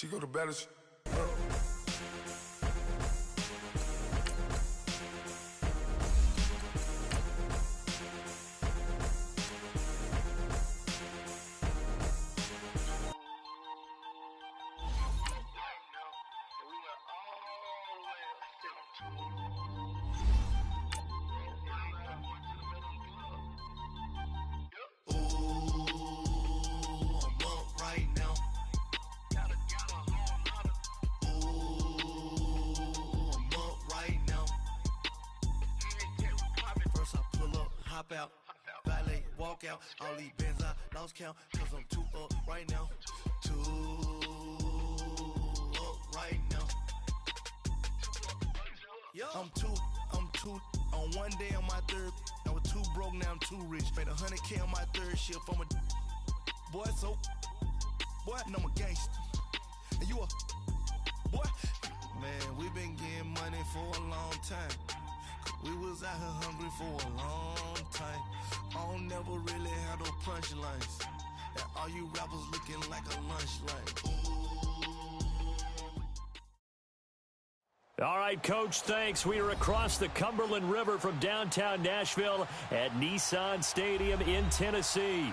She go to battle. Out, valet, walk out, all these bands I lost count, cause I'm too up right now, too up right now. I'm too, on one day on my third, I was too broke, now I'm too rich, made 100K on my third shift, I'm a boy, so, boy, and I'm a gangster, and you a, boy, man, we been getting money for a long time. We was out here hungry for a long time. I don't never really had no punchlines. And all you rappers looking like a lunch line. All right, Coach, thanks. We are across the Cumberland River from downtown Nashville at Nissan Stadium in Tennessee.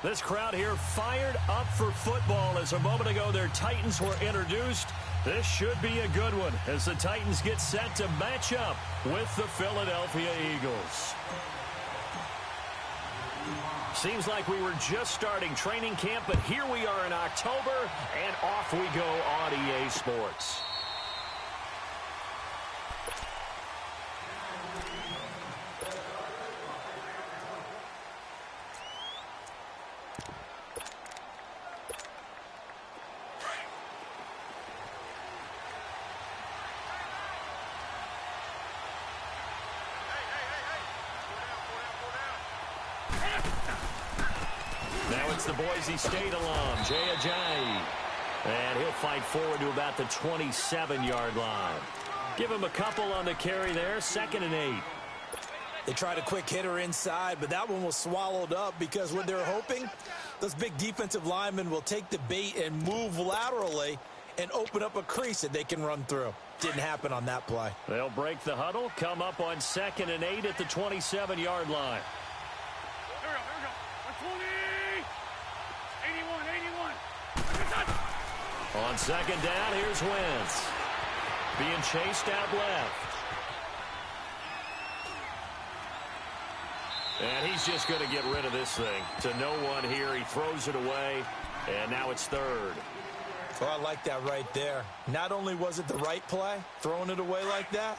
This crowd here fired up for football as a moment ago their Titans were introduced. This should be a good one as the Titans get set to match up with the Philadelphia Eagles. Seems like we were just starting training camp, but here we are in October, and off we go on EA Sports. Now it's the Boise State alum, Jay Ajayi. And he'll fight forward to about the 27-yard line. Give him a couple on the carry there, 2nd and 8. They tried a quick hitter inside, but that one was swallowed up because what they're hoping, those big defensive linemen will take the bait and move laterally and open up a crease that they can run through. Didn't happen on that play. They'll break the huddle, come up on 2nd and 8 at the 27-yard line. Here we go. 120. 81. On 2nd down, here's Wentz. Being chased out left. And he's just going to get rid of this thing. To no one here. He throws it away. And now it's 3rd. Well, I like that right there. Not only was it the right play, throwing it away like that,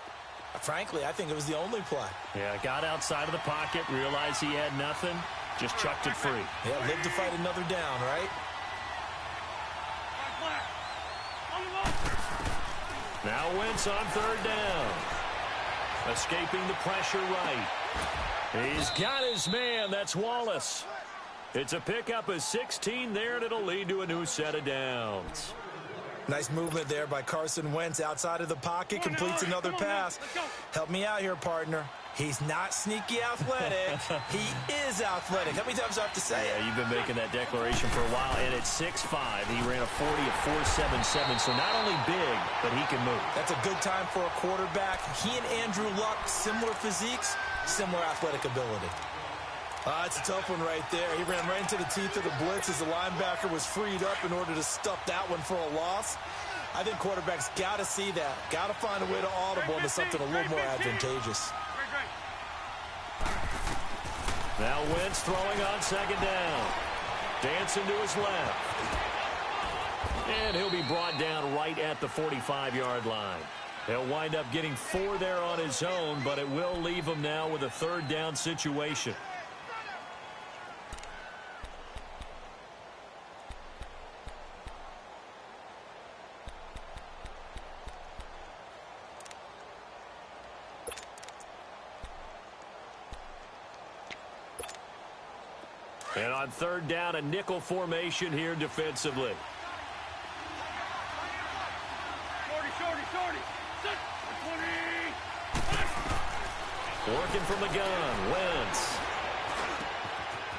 frankly, I think it was the only play. Yeah, got outside of the pocket, realized he had nothing, just chucked it free. Yeah, live to fight another down, right? Now Wentz on 3rd down. Escaping the pressure right. He's got his man. That's Wallace. It's a pickup of 16 there, and it'll lead to a new set of downs. Nice movement there by Carson Wentz outside of the pocket, completes another pass. Help me out here, partner. He's not sneaky athletic. He is athletic. How many times do I have to say it? Yeah, you've been making that declaration for a while, and at 6'5", he ran a 40 of 4.77, so not only big, but he can move. That's a good time for a quarterback. He and Andrew Luck, similar physiques, similar athletic ability. It's a tough one right there. He ran right into the teeth of the blitz as the linebacker was freed up in order to stuff that one for a loss. I think quarterbacks got to see that. Got to find a way to audible into something a little more advantageous. Now Wentz throwing on 2nd down. Dancing to his left. And he'll be brought down right at the 45-yard line. He'll wind up getting 4 there on his own, but it will leave him now with a 3rd down situation. And on 3rd down, a nickel formation here defensively. Shorty. Working from the gun, Wentz.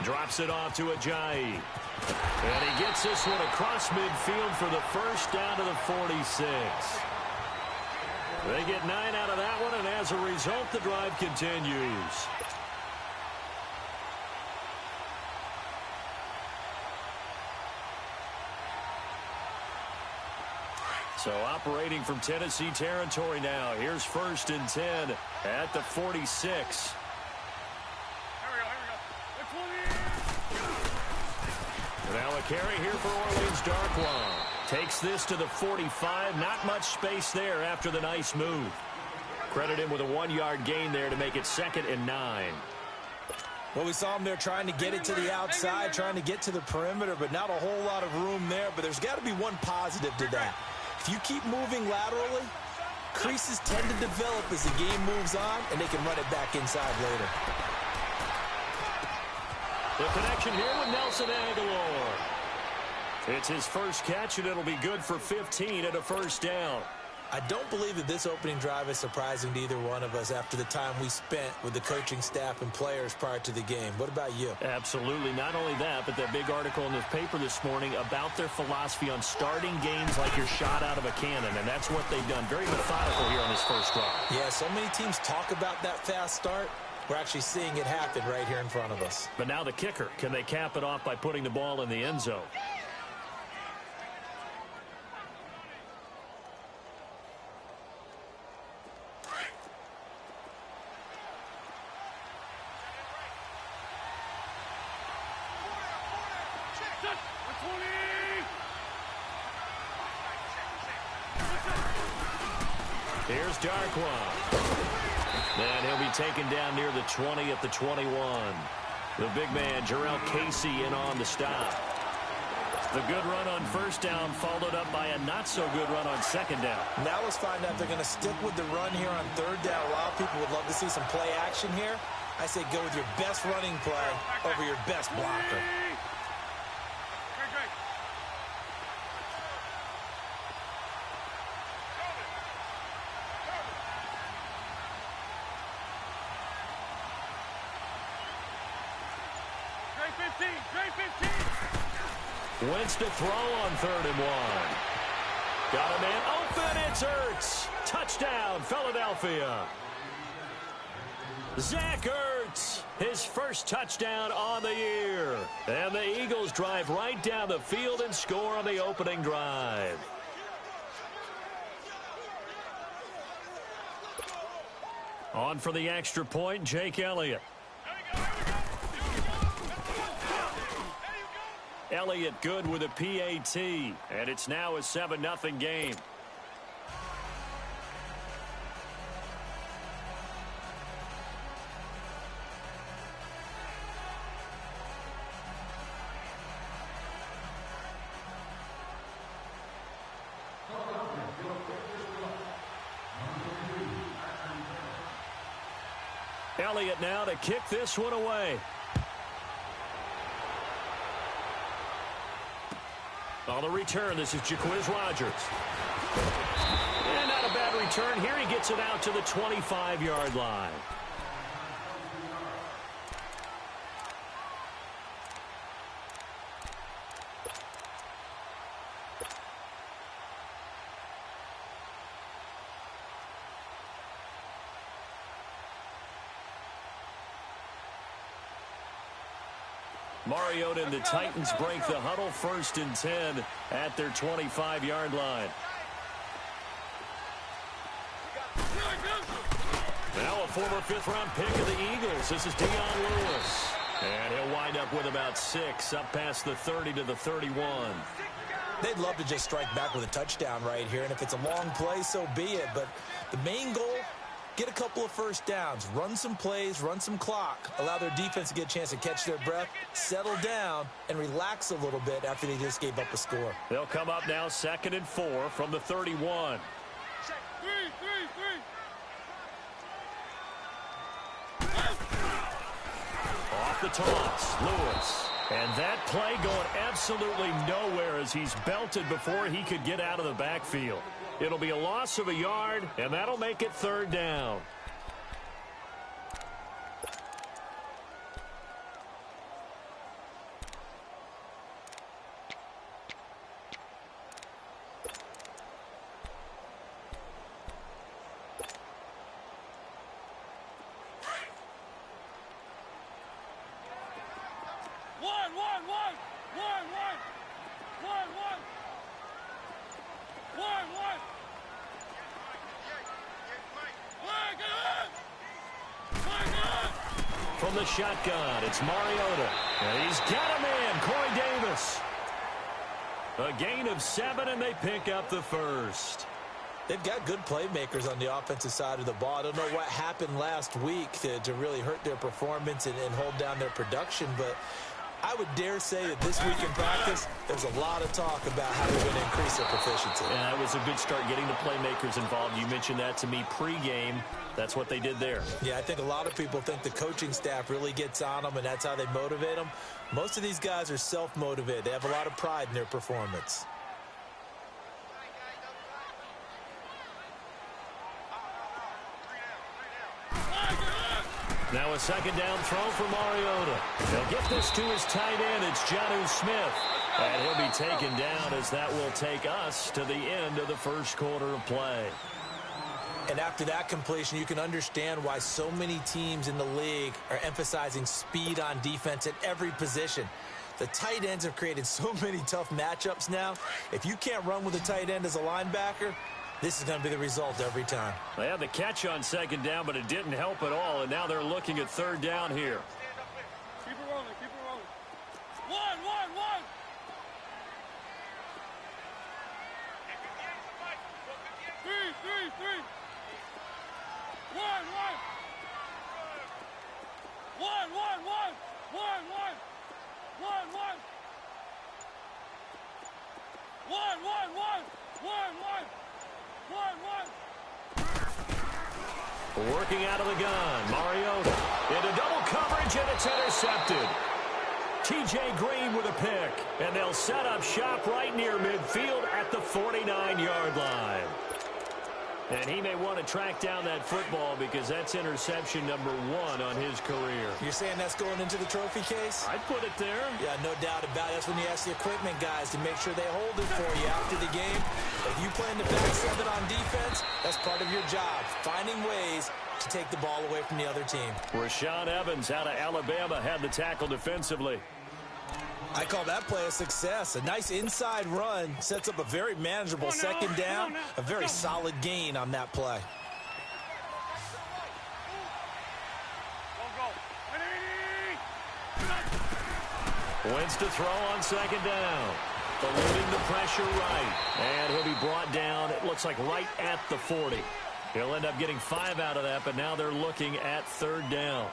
Drops it off to Ajayi. And he gets this one across midfield for the first down to the 46. They get 9 out of that one, and as a result, the drive continues. So operating from Tennessee territory now. Here's 1st and 10 at the 46. Now a carry here for Orleans Darkwa. Takes this to the 45. Not much space there after the nice move. Credit him with a 1-yard gain there to make it 2nd and 9. Well, we saw him there trying to get it to the outside, trying to get to the perimeter, but not a whole lot of room there. But there's got to be one positive to that. If you keep moving laterally, creases tend to develop as the game moves on, and they can run it back inside later. The connection here with Nelson Aguilar. It's his first catch, and it'll be good for 15 and a first down. I don't believe that this opening drive is surprising to either one of us after the time we spent with the coaching staff and players prior to the game. What about you? Absolutely. Not only that, but that big article in the paper this morning about their philosophy on starting games like you're shot out of a cannon, and that's what they've done. Very methodical here on this first drive. Yeah, so many teams talk about that fast start. We're actually seeing it happen right here in front of us. But now the kicker. Can they cap it off by putting the ball in the end zone? Here's Darkwa. And he'll be taken down near the 20 at the 21. The big man, Jarrell Casey, in on the stop. The good run on first down followed up by a not-so-good run on 2nd down. Now let's find out if they're going to stick with the run here on 3rd down. A lot of people would love to see some play action here. I say go with your best running play over your best blocker. Wentz to throw on 3rd and 1. Got a man open. It's Ertz. Touchdown, Philadelphia. Zach Ertz, his first touchdown on the year. And the Eagles drive right down the field and score on the opening drive. On for the extra point, Jake Elliott. Elliott good with a PAT, and it's now a 7-0 game. Elliott now to kick this one away. On the return, this is Jaquiz Rogers. And not a bad return here. He gets it out to the 25-yard line. Mariota and the Titans break the huddle, 1st and 10 at their 25-yard line. Now a former 5th-round pick of the Eagles. This is Dion Lewis. And he'll wind up with about 6 up past the 30 to the 31. They'd love to just strike back with a touchdown right here, and if it's a long play, so be it. But the main goal, get a couple of first downs, run some plays, run some clock, allow their defense to get a chance to catch their breath, settle down, and relax a little bit after they just gave up a score. They'll come up now 2nd and 4 from the 31. Off the toss, Lewis. And that play going absolutely nowhere as he's belted before he could get out of the backfield. It'll be a loss of a yard, and that'll make it 3rd down. from the shotgun. It's Mariota. And he's got him in. Corey Davis. A gain of 7, and they pick up the first. They've got good playmakers on the offensive side of the ball. I don't know what happened last week to really hurt their performance and hold down their production, but I would dare say that this week in practice, there's a lot of talk about how they're going to increase their proficiency. Yeah, that was a good start getting the playmakers involved. You mentioned that to me pregame. That's what they did there. Yeah, I think a lot of people think the coaching staff really gets on them, and that's how they motivate them. Most of these guys are self-motivated. They have a lot of pride in their performance. Now a second down throw for Mariota. He'll get this to his tight end. It's Jonnu Smith. And he'll be taken down as that will take us to the end of the first quarter of play. And after that completion, you can understand why so many teams in the league are emphasizing speed on defense at every position. The tight ends have created so many tough matchups now. If you can't run with a tight end as a linebacker, this is going to be the result every time. They had the catch on second down, but it didn't help at all, and now they're looking at third down here. Keep it rolling, keep it rolling. One. Three. One. Working out of the gun, Mariota into double coverage, and it's intercepted. T.J. Green with a pick, and they'll set up shop right near midfield at the 49-yard line. And he may want to track down that football because that's interception number 1 on his career. You're saying that's going into the trophy case? I'd put it there. Yeah, no doubt about it. That's when you ask the equipment guys to make sure they hold it for you after the game. If you play in the back 7 on defense, that's part of your job, finding ways to take the ball away from the other team. Rashaan Evans out of Alabama had the tackle defensively. I call that play a success. A nice inside run sets up a very manageable second down, a very solid gain on that play. Wins to throw on second down. Eluding the pressure right. And he'll be brought down, it looks like right at the 40. He'll end up getting 5 out of that, but now they're looking at third down.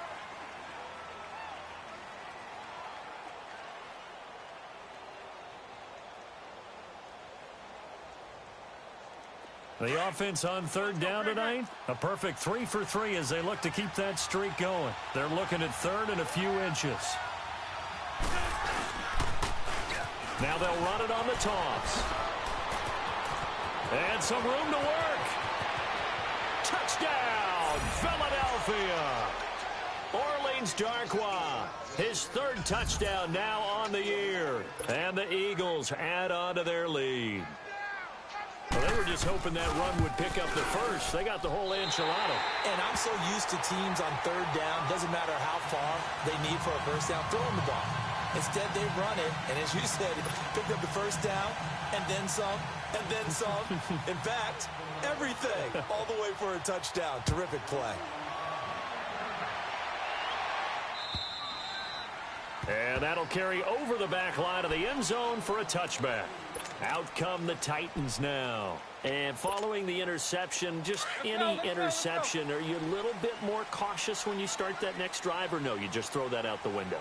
The offense on third down tonight, a perfect 3 for 3 as they look to keep that streak going. They're looking at third and a few inches. Now they'll run it on the toss. And some room to work. Touchdown, Philadelphia. Orleans Darkwa, his 3rd touchdown now on the year. And the Eagles add on to their lead. Well, they were just hoping that run would pick up the first. They got the whole enchilada. And I'm so used to teams on third down, doesn't matter how far they need for a first down, throwing the ball. Instead, they run it, and as you said, picked up the first down, and then some, and then some. In fact, everything, all the way for a touchdown. Terrific play. And that'll carry over the back line of the end zone for a touchback. Out come the Titans now. And following the interception, just any interception, are you a little bit more cautious when you start that next drive, or no, you just throw that out the window?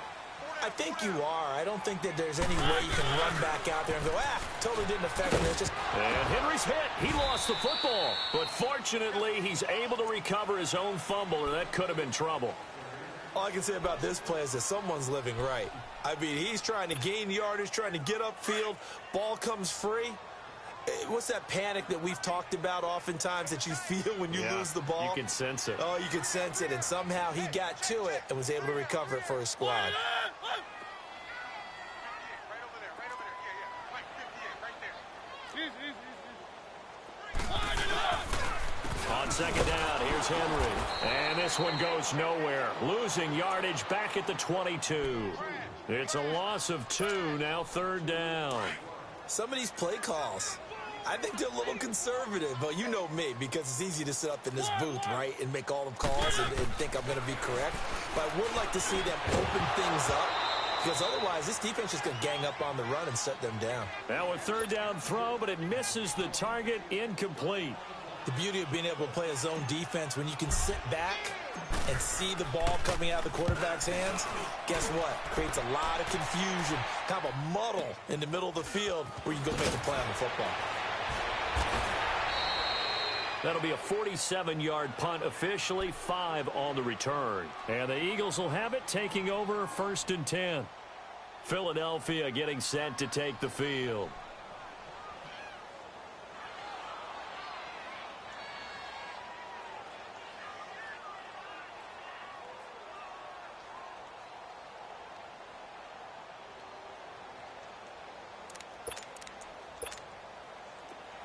I think you are. I don't think that there's any way you can run back out there and go, totally didn't affect me. It's just... And Henry's hit. He lost the football. But fortunately, he's able to recover his own fumble, or that could have been trouble. All I can say about this play is that someone's living right. I mean, he's trying to gain yardage, trying to get upfield. Ball comes free. What's that panic that we've talked about oftentimes that you feel when you lose the ball? You can sense it. Oh, you can sense it. And somehow he got to it and was able to recover it for his squad. On second down, here's Henry. And this one goes nowhere. Losing yardage back at the 22. It's a loss of 2, now third down. Some of these play calls, I think they're a little conservative, but you know me, because it's easy to sit up in this booth, right, and make all the calls and think I'm going to be correct. But I would like to see them open things up, because otherwise this defense is going to gang up on the run and shut them down. Now a third down throw, but it misses the target, incomplete. The beauty of being able to play a zone defense, when you can sit back and see the ball coming out of the quarterback's hands, guess what? Creates a lot of confusion, kind of a muddle in the middle of the field where you go make a play on the football. That'll be a 47-yard punt, officially 5 on the return. And the Eagles will have it, taking over 1st and 10. Philadelphia getting set to take the field.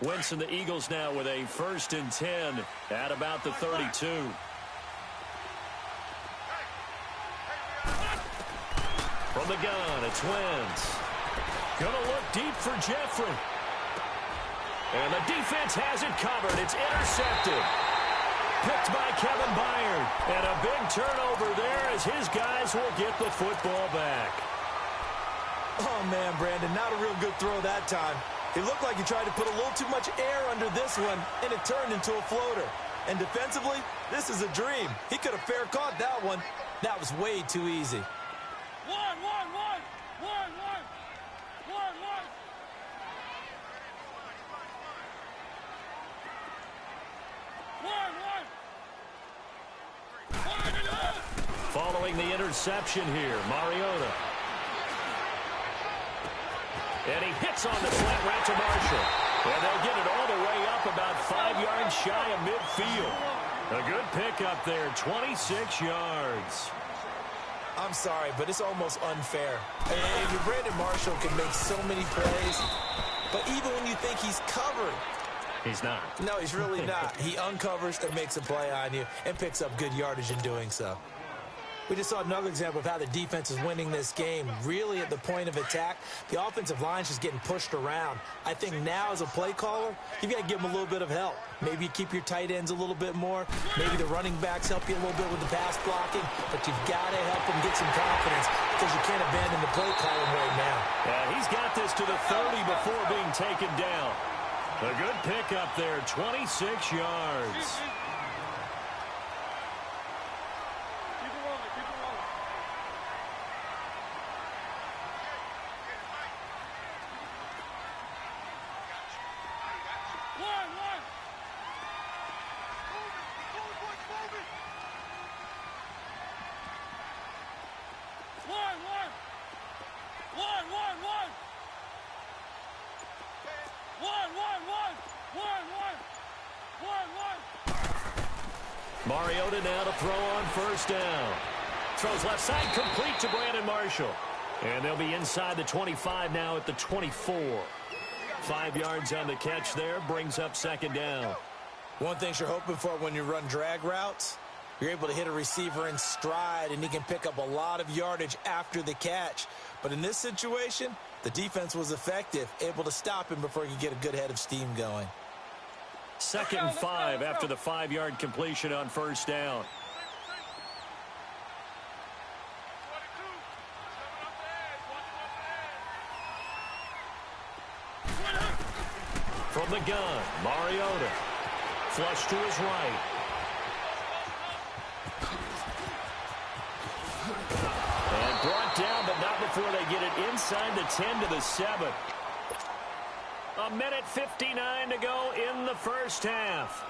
Wentz and the Eagles now with a 1st and 10 at about the 32. From the gun, it's Wentz. Gonna look deep for Jeffrey. And the defense has it covered. It's intercepted. Picked by Kevin Byard. And a big turnover there as his guys will get the football back. Oh, man, Brandon, not a real good throw that time. It looked like he tried to put a little too much air under this one, and it turned into a floater. And defensively, this is a dream. He could have fair caught that one. That was way too easy. Following the interception here, Mariota. And he hits on the slant right to Marshall. And they'll get it all the way up about 5 yards shy of midfield. A good pickup there, 26 yards. I'm sorry, but it's almost unfair. And Brandon Marshall can make so many plays, but even when you think he's covered, he's not. No, he's really not. He uncovers and makes a play on you and picks up good yardage in doing so. We just saw another example of how the defense is winning this game. Really at the point of attack, the offensive line's just getting pushed around. I think now as a play caller, you've got to give them a little bit of help. Maybe you keep your tight ends a little bit more. Maybe the running backs help you a little bit with the pass blocking. But you've got to help them get some confidence because you can't abandon the play calling right now. Yeah, he's got this to the 30 before being taken down. A good pickup there, 26 yards. Mariota now to throw on 1st down. Throws left side, complete to Brandon Marshall. And they'll be inside the 25 now at the 24. 5 yards on the catch there, brings up 2nd down. One thing you're hoping for when you run drag routes, you're able to hit a receiver in stride, and he can pick up a lot of yardage after the catch. But in this situation, the defense was effective, able to stop him before he could get a good head of steam going. 2nd and 5 after the 5-yard completion on 1st down. From the gun, Mariota. Flush to his right. And brought down, but not before they get it inside the 10 to the 7. A minute 59 to go in the 1st half.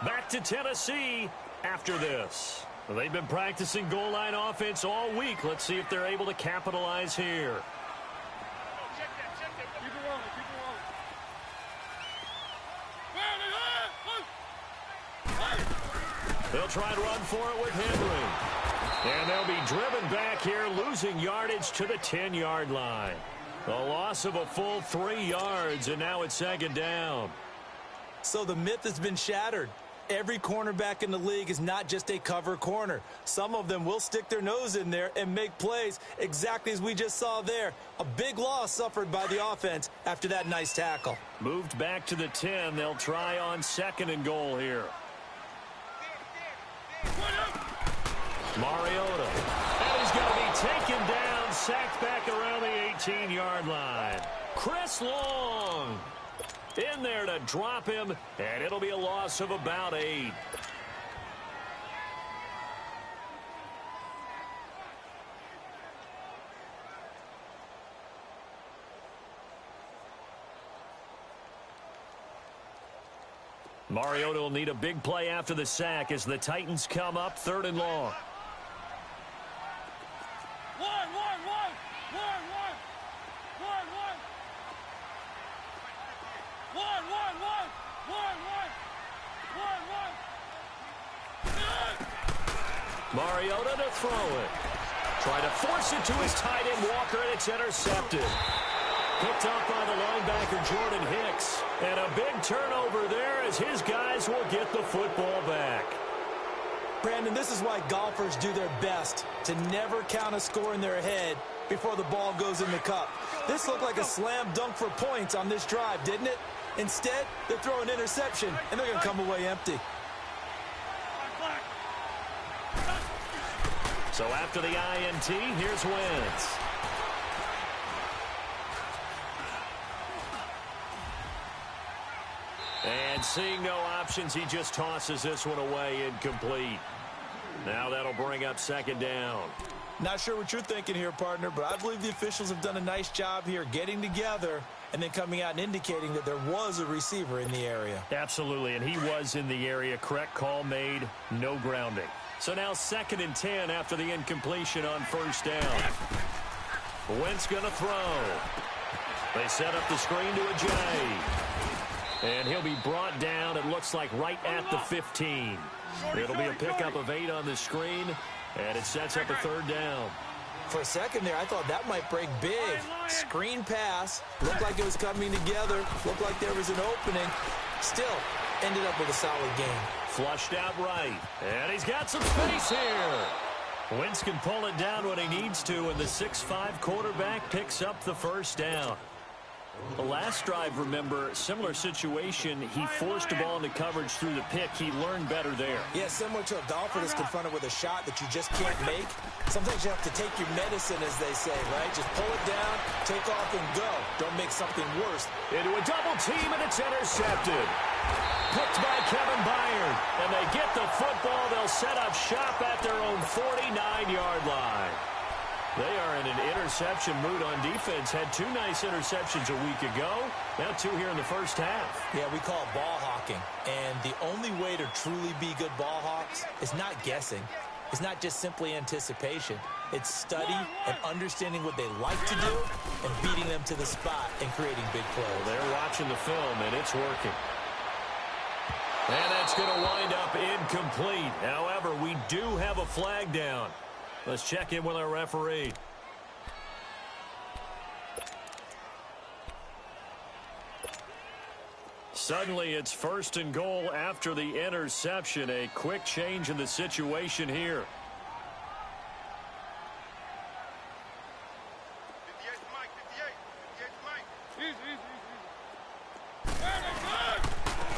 Back to Tennessee after this. Well, they've been practicing goal line offense all week. Let's see if they're able to capitalize here. They'll try to run for it with Henry. And they'll be driven back here, losing yardage to the 10-yard line. A loss of a full 3 yards, and now it's 2nd down. So the myth has been shattered. Every cornerback in the league is not just a cover corner. Some of them will stick their nose in there and make plays exactly as we just saw there. A big loss suffered by the offense after that nice tackle. Moved back to the 10. They'll try on 2nd and goal here. Mariota. And he's going to be taken down, sacked back around the 18-yard line. Chris Long in there to drop him, and it'll be a loss of about 8. Mariota will need a big play after the sack as the Titans come up 3rd and long. Mariota to throw it. Try to force it to his tight end Walker, and it's intercepted. Picked up by the linebacker Jordan Hicks. And a big turnover there as his guys will get the football back. Brandon, this is why golfers do their best to never count a score in their head before the ball goes in the cup. This looked like a slam dunk for points on this drive, didn't it? Instead, they throw an interception, and they're going to come away empty. So after the INT, here's Wentz. And seeing no options, he just tosses this one away incomplete. Now that'll bring up 2nd down. Not sure what you're thinking here, partner, but I believe the officials have done a nice job here getting together and then coming out and indicating that there was a receiver in the area. Absolutely, and he was in the area. Correct call made, no grounding. So now 2nd and 10 after the incompletion on 1st down. Wentz going to throw. They set up the screen to Ajay. And he'll be brought down, it looks like, right at the 15. It'll be a pickup of 8 on the screen, and it sets up a 3rd down. For a second there, I thought that might break big. Screen pass. Looked like it was coming together. Looked like there was an opening. Still, ended up with a solid game. Flushed out right. And he's got some space here. Wentz can pull it down when he needs to, and the 6'5" quarterback picks up the 1st down. The last drive, remember, similar situation. He forced the ball into coverage through the pick. He learned better there. Yeah, similar to a golfer that's confronted with a shot that you just can't make. Sometimes you have to take your medicine, as they say, right? Just pull it down, take off, and go. Don't make something worse. Into a double team, and it's intercepted. Picked by Kevin Byard. And they get the football. They'll set up shop at their own 49-yard line. They are in an interception mood on defense. Had 2 nice interceptions a week ago. Now 2 here in the 1st half. Yeah, we call it ball hawking. And the only way to truly be good ball hawks is not guessing. It's not just simply anticipation. It's study and understanding what they like to do and beating them to the spot and creating big plays. Well, they're watching the film, and it's working. And that's going to wind up incomplete. However, we do have a flag down. Let's check in with our referee. Suddenly, it's 1st and goal after the interception. A quick change in the situation here.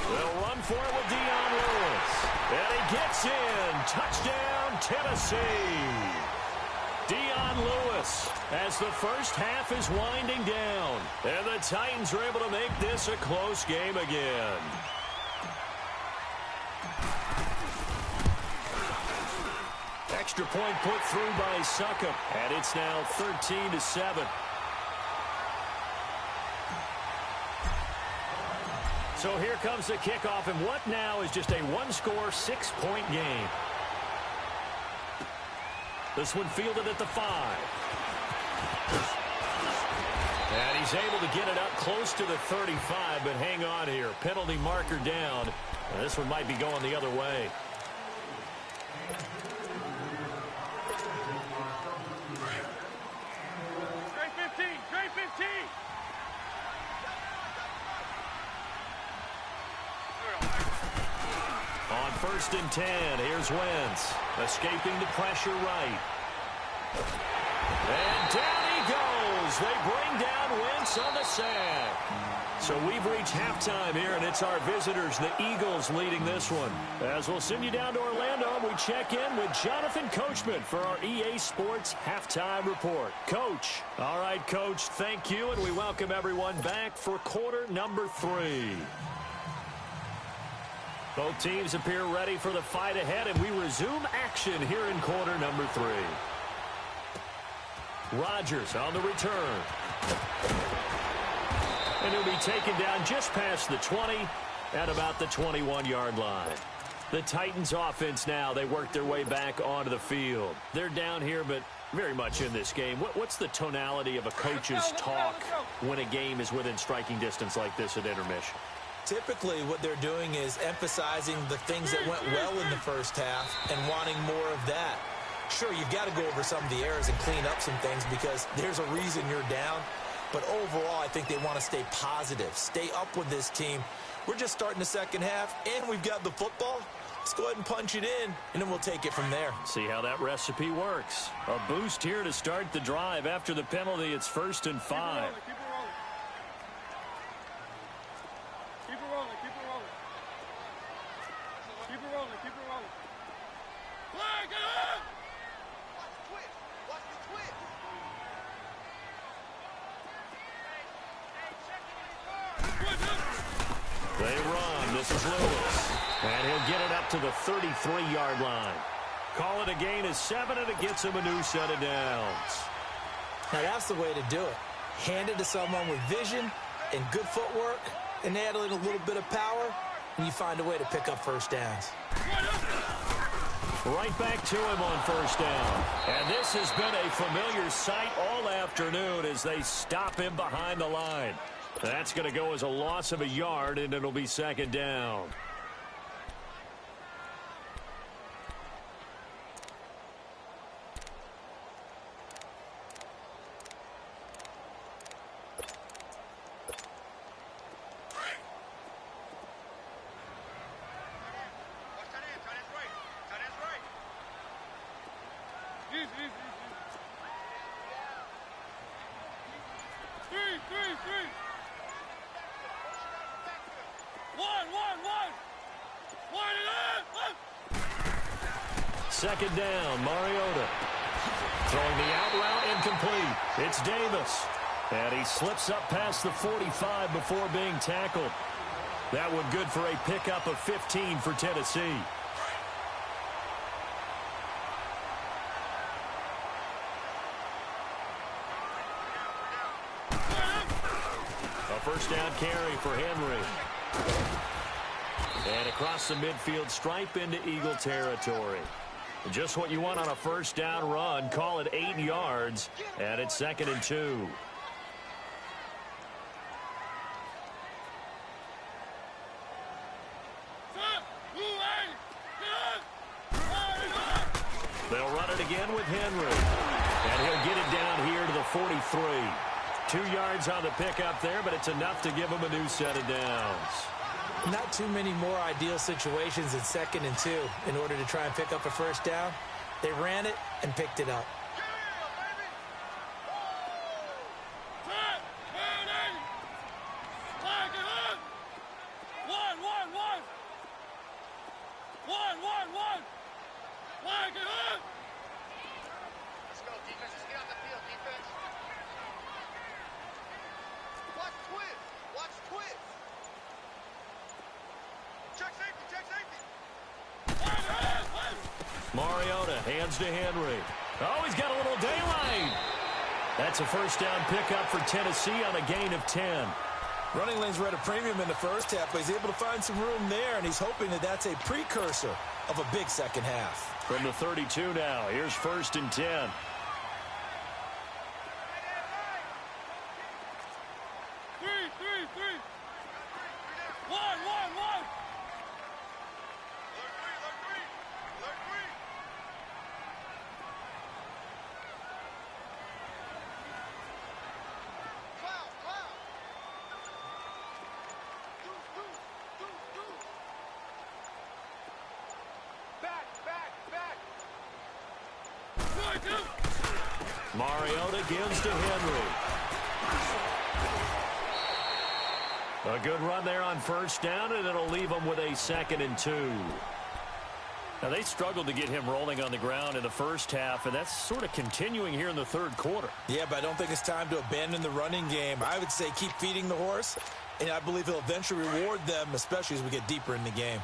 They'll run for it with Dion Lewis. And he gets in. Touchdown, Tennessee. Dion Lewis as the 1st half is winding down. And the Titans are able to make this a close game again. Extra point put through by Succop. And it's now 13-7. So here comes the kickoff, and what now is just a 1-score, 6-point game. This one fielded at the 5. And he's able to get it up close to the 35, but hang on here. Penalty marker down. And this one might be going the other way. Trey 15. first and 10. Here's Wentz, escaping the pressure right. And down he goes. They bring down Wentz on the sack. So we've reached halftime here, and it's our visitors, the Eagles, leading this one. As we'll send you down to Orlando, we check in with Jonathan Coachman for our EA Sports Halftime Report. Coach. All right, Coach, thank you, and we welcome everyone back for quarter number 3. Both teams appear ready for the fight ahead, and we resume action here in quarter number 3. Rodgers on the return. And he'll be taken down just past the 20 at about the 21-yard line. The Titans offense now, they work their way back onto the field. They're down here, but very much in this game. What's the tonality of a coach's talk when a game is within striking distance like this at intermission? Typically, what they're doing is emphasizing the things that went well in the first half and wanting more of that. Sure, you've got to go over some of the errors and clean up some things because there's a reason you're down. But overall, I think they want to stay positive, stay up with this team. We're just starting the second half, and we've got the football. Let's go ahead and punch it in, and then we'll take it from there. See how that recipe works. A boost here to start the drive. After the penalty, it's 1st and 5. Keep it rolling. Keep it rolling. Keep it rolling. Keep it rolling. Keep it rolling. Play, get up! Watch the twist. Watch the twist. They run. This is Lewis. And he'll get it up to the 33-yard line. Call it a gain of 7, and it gets him a new set of downs. Now, that's the way to do it. Hand it to someone with vision and good footwork, and add in a little bit of power, and you find a way to pick up first downs. Right back to him on first down. And this has been a familiar sight all afternoon as they stop him behind the line. That's going to go as a loss of a yard, and it'll be 2nd down. Second down, Mariota. Throwing the out route incomplete. It's Davis. And he slips up past the 45 before being tackled. That one good for a pickup of 15 for Tennessee. A first down carry for Henry. And across the midfield stripe into Eagle territory. Just what you want on a first down run. Call it 8 yards, and it's 2nd and 2. They'll run it again with Henry. And he'll get it down here to the 43. 2 yards on the pickup there, but it's enough to give him a new set of downs. Not too many more ideal situations in 2nd and 2 in order to try and pick up a first down. They ran it and picked it up. Let's go, defense. Just get on the field, defense. Watch twist. Watch twist. Check safety. Check safety. Mariota hands to Henry. Oh, he's got a little daylight. That's a first down pickup for Tennessee on a gain of 10. Running lanes were at a premium in the first half, but he's able to find some room there, and he's hoping that that's a precursor of a big second half. From the 32 now, here's 1st and 10. Mariota gives to Henry. A good run there on first down, and it'll leave them with a 2nd and 2. Now, they struggled to get him rolling on the ground in the first half, and that's sort of continuing here in the third quarter. Yeah, but I don't think it's time to abandon the running game. I would say keep feeding the horse, and I believe he'll eventually reward them, especially as we get deeper in the game.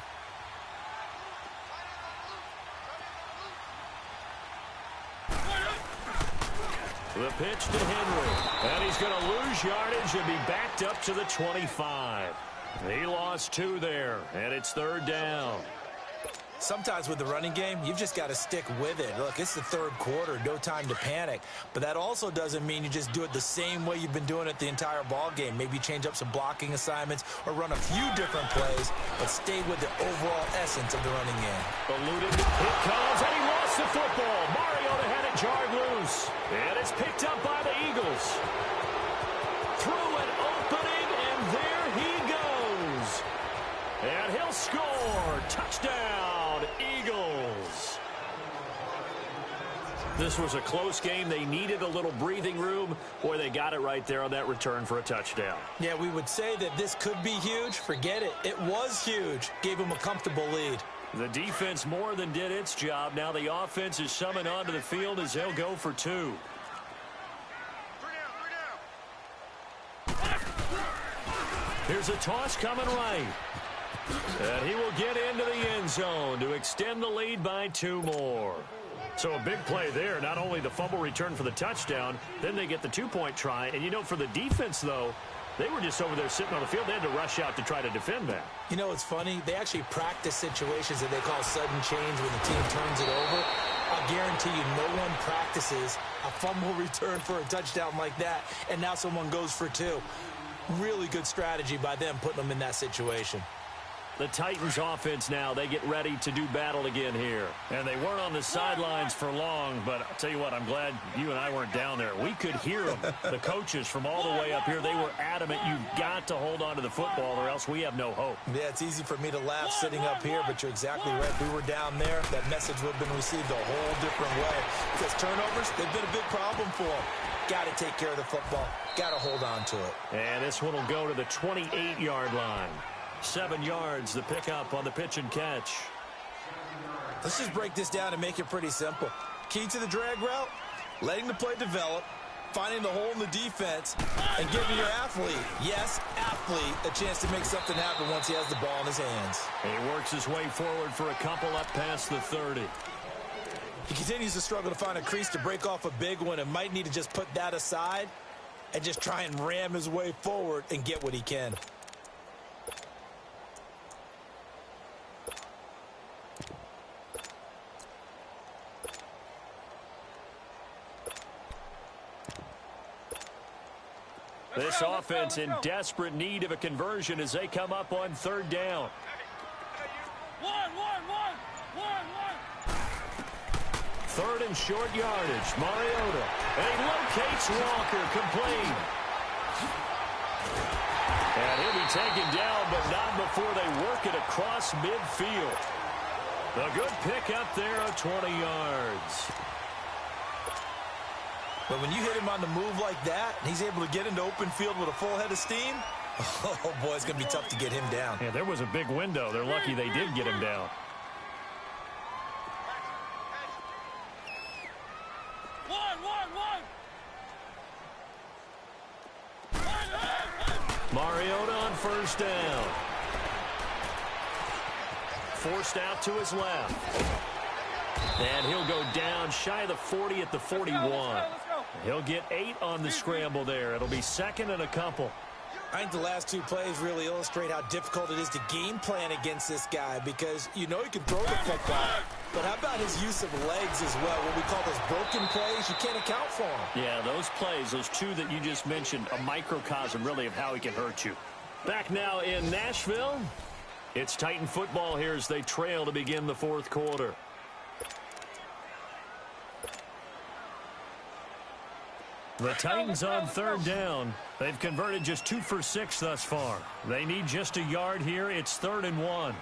The pitch to Henry, and he's going to lose yardage and be backed up to the 25. He lost 2 there, and it's 3rd down. Sometimes with the running game, you've just got to stick with it. Look, it's the third quarter, no time to panic. But that also doesn't mean you just do it the same way you've been doing it the entire ball game. Maybe change up some blocking assignments or run a few different plays, but stay with the overall essence of the running game. Eluded, hit comes, and he lost the football. Mariota had it jarred loose, and it's picked up by the Eagles. Through an opening, and there he goes. And he'll score. Touchdown, Eagles. This was a close game. They needed a little breathing room. Boy, they got it right there on that return for a touchdown. Yeah, we would say that this could be huge. Forget it. It was huge. Gave them a comfortable lead. The defense more than did its job. Now the offense is summoned onto the field as they'll go for 2. Here's a toss coming right. And he will get into the end zone to extend the lead by 2 more. So a big play there. Not only the fumble return for the touchdown, then they get the 2-point try. And, you know, for the defense, though, they were just over there sitting on the field. They had to rush out to try to defend that. You know, it's funny. They actually practice situations that they call sudden change when the team turns it over. I guarantee you no one practices a fumble return for a touchdown like that, and now someone goes for 2. Really good strategy by them putting them in that situation. The Titans offense now, they get ready to do battle again here. And they weren't on the sidelines for long, but I'll tell you what, I'm glad you and I weren't down there. We could hear them, the coaches from all the way up here. They were adamant, you've got to hold on to the football or else we have no hope. Yeah, it's easy for me to laugh sitting up here, but you're exactly right. If we were down there, that message would have been received a whole different way. Because turnovers, they've been a big problem for them. Got to take care of the football. Got to hold on to it. And this one will go to the 28-yard line. 7 yards, the pickup on the pitch and catch. Let's just break this down and make it pretty simple. Key to the drag route, letting the play develop, finding the hole in the defense, and giving your athlete, yes, athlete, a chance to make something happen once he has the ball in his hands. He works his way forward for a couple up past the 30. He continues to struggle to find a crease to break off a big one and might need to just put that aside and just try and ram his way forward and get what he can. This offense in desperate need of a conversion as they come up on 3rd down. One. 3rd and short yardage. Mariota. And he locates Walker, complete. And he'll be taken down, but not before they work it across midfield. A good pickup there of 20 yards. But when you hit him on the move like that, and he's able to get into open field with a full head of steam, oh, boy, it's going to be tough to get him down. Yeah, there was a big window. They're lucky they did get him down. Mariota on 1st down. Forced out to his left. And he'll go down shy of the 40 at the 41. He'll get 8 on the scramble there. It'll be 2nd and a couple. I think the last 2 plays really illustrate how difficult it is to game plan against this guy because you know he can throw the football. But how about his use of legs as well? What we call those broken plays, you can't account for them. Yeah, those plays, those 2 that you just mentioned, a microcosm really of how he can hurt you. Back now in Nashville, it's Titan football here as they trail to begin the 4th quarter. The Titans on 3rd down. They've converted just 2 for 6 thus far. They need just a yard here. It's 3rd and 1.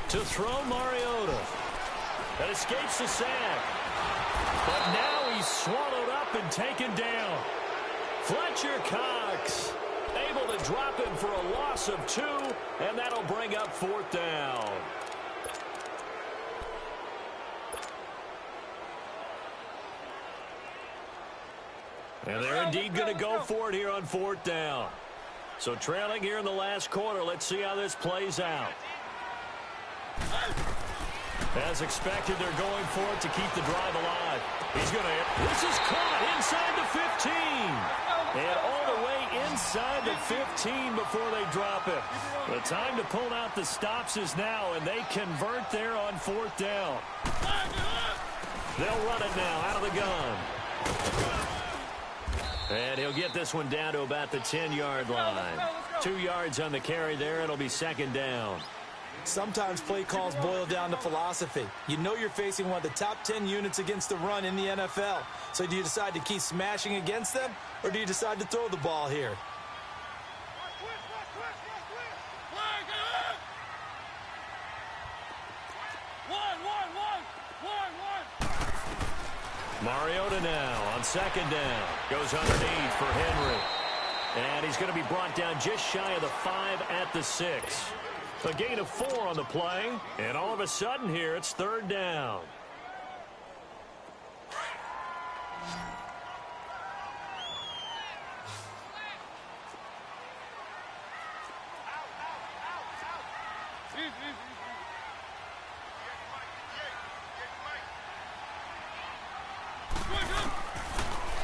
To throw Mariota. That escapes the sack. But now he's swallowed up and taken down. Fletcher Cox able to drop him for a loss of 2, and that'll bring up 4th down. And they're indeed going to go for it here on 4th down. So trailing here in the last quarter, let's see how this plays out. As expected, they're going for it to keep the drive alive. He's going to hit. This is caught inside the 15. And all the way inside the 15 before they drop it. The time to pull out the stops is now, and they convert there on 4th down. They'll run it now out of the gun. And he'll get this one down to about the 10-yard line. 2 yards on the carry there. It'll be 2nd down. Sometimes play calls boil down to philosophy. You know you're facing one of the top 10 units against the run in the NFL. So do you decide to keep smashing against them, or do you decide to throw the ball here? Mariota now on 2nd down. Goes underneath for Henry. And he's going to be brought down just shy of the 5 at the 6. A gain of 4 on the play. And all of a sudden here, it's 3rd down.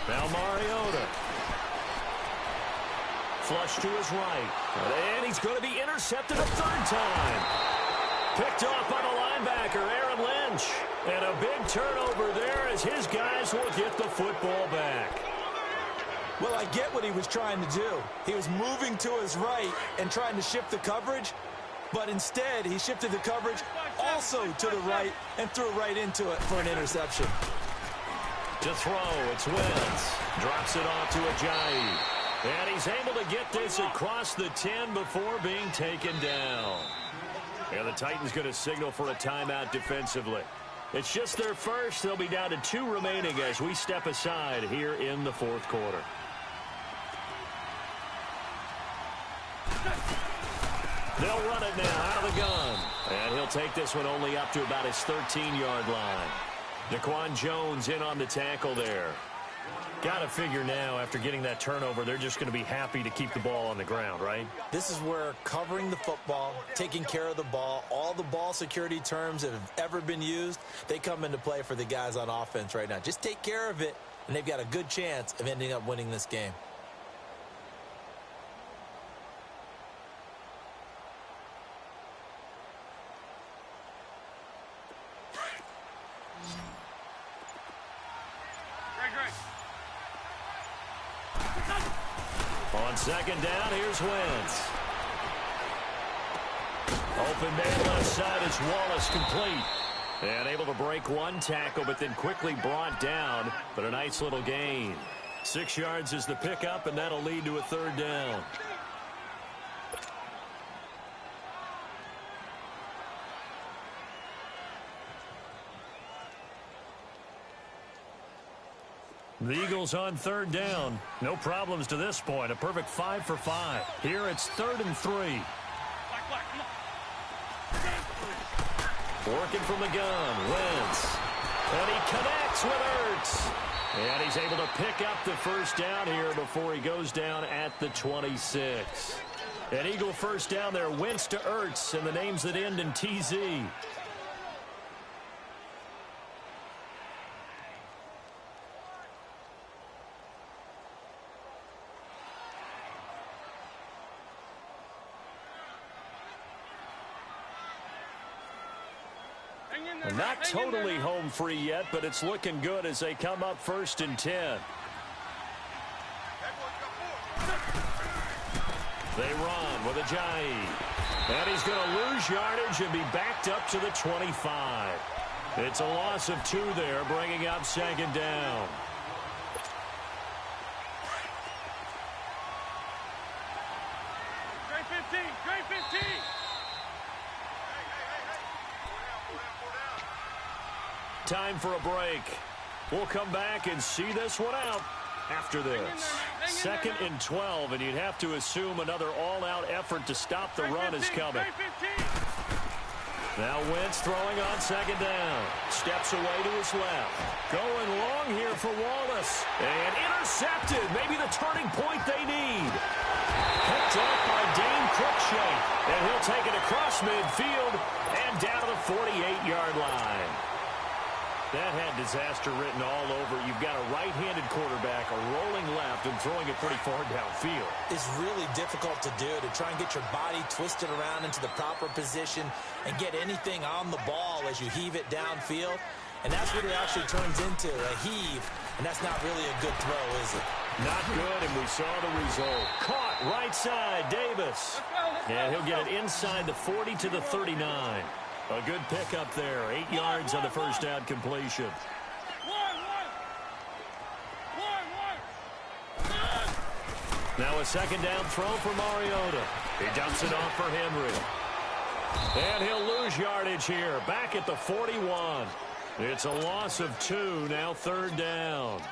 Now Mariota. Flush to his right. And he's going to be intercepted a 3rd time. Picked off by the linebacker, Aaron Lynch. And a big turnover there as his guys will get the football back. Well, I get what he was trying to do. He was moving to his right and trying to shift the coverage. But instead, he shifted the coverage also to the right and threw right into it for an interception. To throw, it's Wentz. Drops it off to Ajayi. And he's able to get this across the 10 before being taken down. And the Titans going to signal for a timeout defensively. It's just their first. They'll be down to 2 remaining as we step aside here in the 4th quarter. They'll run it now out of the gun. And he'll take this one only up to about his 13-yard line. Daquan Jones in on the tackle there. Got to figure now, after getting that turnover, they're just going to be happy to keep the ball on the ground, right? This is where covering the football, taking care of the ball, all the ball security terms that have ever been used, they come into play for the guys on offense right now. Just take care of it, and they've got a good chance of ending up winning this game. On 2nd down, here's Wentz. Open man left side is Wallace complete. And able to break 1 tackle, but then quickly brought down. But a nice little gain. 6 yards is the pickup, and that'll lead to a 3rd down. The Eagles on 3rd down. No problems to this point. A perfect 5 for 5. Here it's 3rd and 3. Working from the gun. Wentz. And he connects with Ertz. And he's able to pick up the 1st down here before he goes down at the 26. An Eagle 1st down there. Wentz to Ertz, and the names that end in TZ. Not totally home free yet, but it's looking good as they come up 1st and 10. They run with Ajayi. And he's going to lose yardage and be backed up to the 25. It's a loss of 2 there, bringing up 2nd down. Great 15, great 15. Time for a break. We'll come back and see this one out after this. 2nd and 12, and you'd have to assume another all-out effort to stop the run is coming. Now Wentz throwing on 2nd down. Steps away to his left. Going long here for Wallace. And intercepted. Maybe the turning point they need. Picked up by Dane Cruikshank. And he'll take it across midfield and down to the 48-yard line. That had disaster written all over. You've got a right-handed quarterback, a rolling left, and throwing it pretty far downfield. It's really difficult to do, to try and get your body twisted around into the proper position and get anything on the ball as you heave it downfield. And that's what it actually turns into, a heave. And that's not really a good throw, is it? Not good, and we saw the result. Caught right side, Davis. And he'll get it inside the 40 to the 39. A good pickup there. 8 yards on the first down completion. Now a 2nd down throw for Mariota. He dumps it off for Henry. And he'll lose yardage here. Back at the 41. It's a loss of 2. Now 3rd down.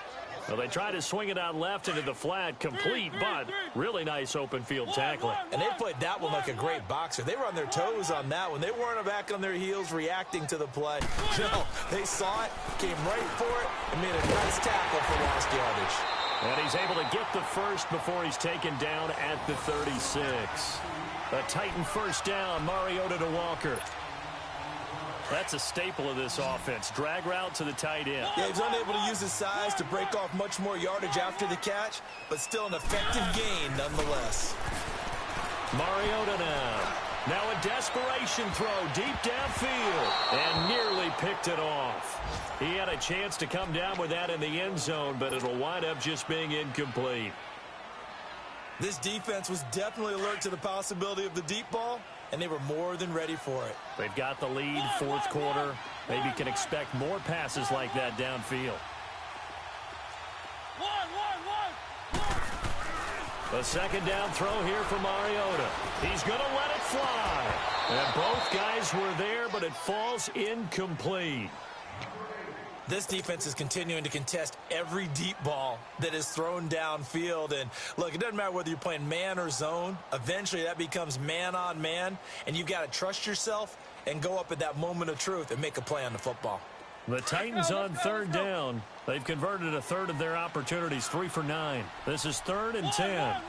Well, they try to swing it out left into the flat, complete, but really nice open field tackling. And they played that one like a great boxer. They were on their toes on that one. They weren't back on their heels reacting to the play. No, they saw it, came right for it, and made a nice tackle for lost yardage. And he's able to get the first before he's taken down at the 36. A Titan first down, Mariota to Walker. That's a staple of this offense. Drag route to the tight end. Yeah, he's unable to use his size to break off much more yardage after the catch, but still an effective gain nonetheless. Mariota now. Now a desperation throw deep downfield and nearly picked it off. He had a chance to come down with that in the end zone, but it'll wind up just being incomplete. This defense was definitely alert to the possibility of the deep ball, and they were more than ready for it. They've got the lead, 4th quarter. Maybe can expect more passes like that downfield. A 2nd down throw here for Mariota. He's going to let it fly. And both guys were there, but it falls incomplete. This defense is continuing to contest every deep ball that is thrown downfield. And, look, it doesn't matter whether you're playing man or zone. Eventually, that becomes man on man. And you've got to trust yourself and go up at that moment of truth and make a play on the football. The Titans on 3rd down. They've converted a 1/3 of their opportunities, 3 for 9. This is 3rd and 10.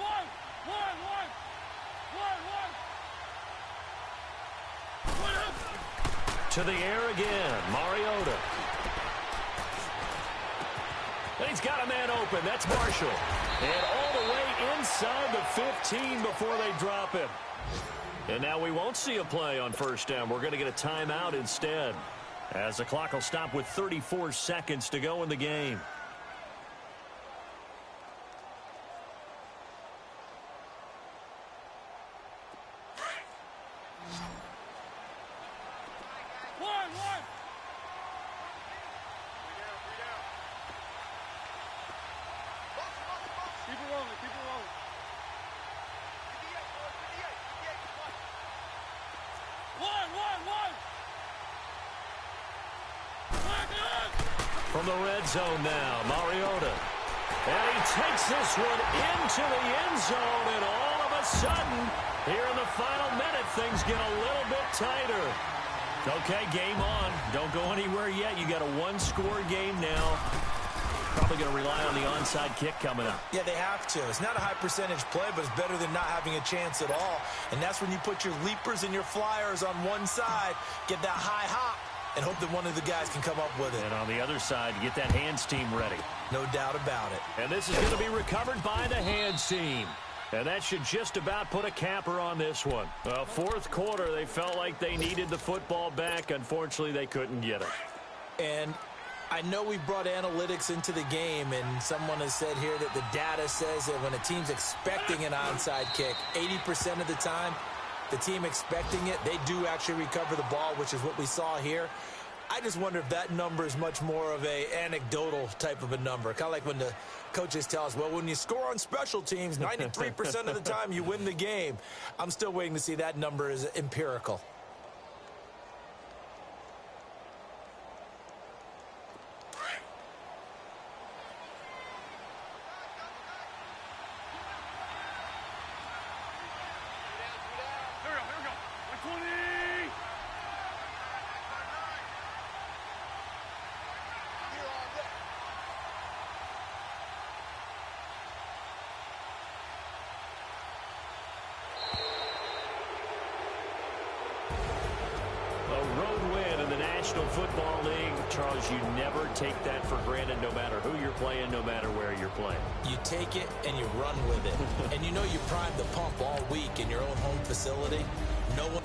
To the air again, Mariota. And he's got a man open. That's Marshall. And all the way inside the 15 before they drop him. And now we won't see a play on 1st down. We're going to get a timeout instead, as the clock will stop with 34 seconds to go in the game. From the red zone now, Mariota. And he takes this one into the end zone, and all of a sudden, here in the final minute, things get a little bit tighter. Okay, game on. Don't go anywhere yet. You got a 1-score game now. Probably going to rely on the onside kick coming up. Yeah, they have to. It's not a high-percentage play, but it's better than not having a chance at all. And that's when you put your leapers and your flyers on one side, get that high hop, and hope that one of the guys can come up with it. And on the other side, get that hands team ready. No doubt about it. And this is going to be recovered by the hands team. And that should just about put a capper on this one. 4th quarter, they felt like they needed the football back. Unfortunately, they couldn't get it. And I know we brought analytics into the game, and someone has said here that the data says that when a team's expecting an onside kick, 80% of the time, the team expecting it, they do actually recover the ball, which is what we saw here. I just wonder if that number is much more of a anecdotal type of a number. Kind of like when the coaches tell us, well, when you score on special teams, 93% of the time you win the game. I'm still waiting to see that number is empirical. road win in the National Football League. Charles, you never take that for granted no matter who you're playing, no matter where you're playing. You take it and you run with it. And you know you primed the pump all week in your own home facility. No one...